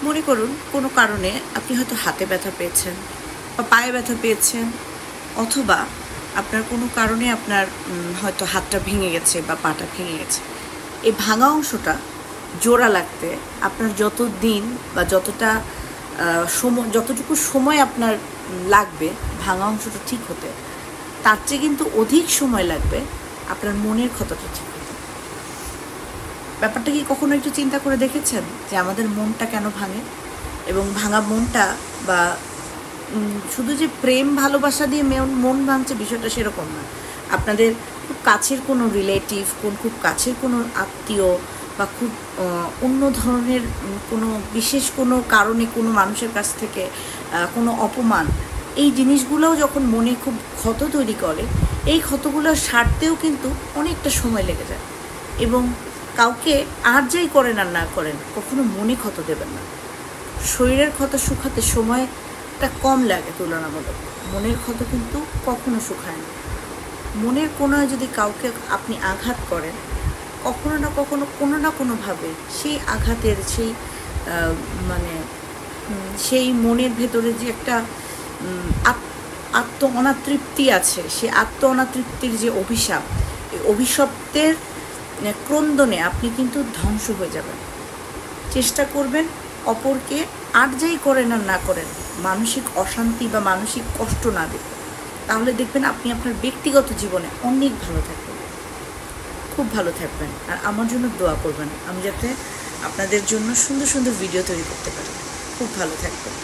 মনে করুন কোনো কারণে আপনি হয়তো হাতে ব্যথা পেয়েছেন বা পায়ে ব্যথা পেয়েছেন, অথবা আপনার কোনো কারণে আপনার হয়তো হাতটা ভেঙে গেছে বা পাটা ভেঙে গেছে। এই ভাঙা অংশটা জোড়া লাগতে আপনার যত দিন বা যতটুকু সময় আপনার লাগবে ভাঙা অংশটা ঠিক হতে, তার চেয়ে কিন্তু অধিক সময় লাগবে আপনার মনের ক্ষতটা ঠিক হতে। ব্যাপারটা কি কখনো একটু চিন্তা করে দেখেছেন যে আমাদের মনটা কেন ভাঙে? এবং ভাঙা মনটা বা শুধু যে প্রেম ভালোবাসা দিয়ে মন ভাঙছে বিষয়টা সেরকম না। আপনাদের খুব কাছের কোনো রিলেটিভ, খুব কাছের কোনো আত্মীয় বা খুব অন্য ধরনের কোনো বিশেষ কোনো কারণে কোনো মানুষের কাছ থেকে কোনো অপমান, এই জিনিসগুলোও যখন মনে খুব ক্ষত তৈরি করে, এই ক্ষতগুলো সারতেও কিন্তু অনেকটা সময় লেগে যায়। এবং কাউকে আর যাই করেন আর না করেন, কখনো মনে ক্ষত দেবেন না। শরীরের ক্ষত শুকাতে সময়টা কম লাগে তুলনামূলক, মনের ক্ষত কিন্তু কখনো শুকায় না। মনের কোনায় যদি কাউকে আপনি আঘাত করেন, কখনো না কখনো কোনো না কোনোভাবে সেই আঘাতের সেই মনের ভেতরে যে একটা আত্ম অনাতৃপ্তি আছে, সেই আত্ম অনাতৃপ্তির যে অভিশাপ, এই অভিশপ্তের ক্রন্দনে আপনি কিন্তু ধ্বংস হয়ে যাবেন। চেষ্টা করবেন অপরকে আর যাই করেন আর না করেন মানসিক অশান্তি বা মানসিক কষ্ট না দিতে। তাহলে দেখবেন আপনি আপনার ব্যক্তিগত জীবনে অনেক ভালো থাকবেন, খুব ভালো থাকবেন। আর আমার জন্য দোয়া করবেন, আমি যাতে আপনাদের জন্য সুন্দর সুন্দর ভিডিও তৈরি করতে পারি। খুব ভালো থাকবেন।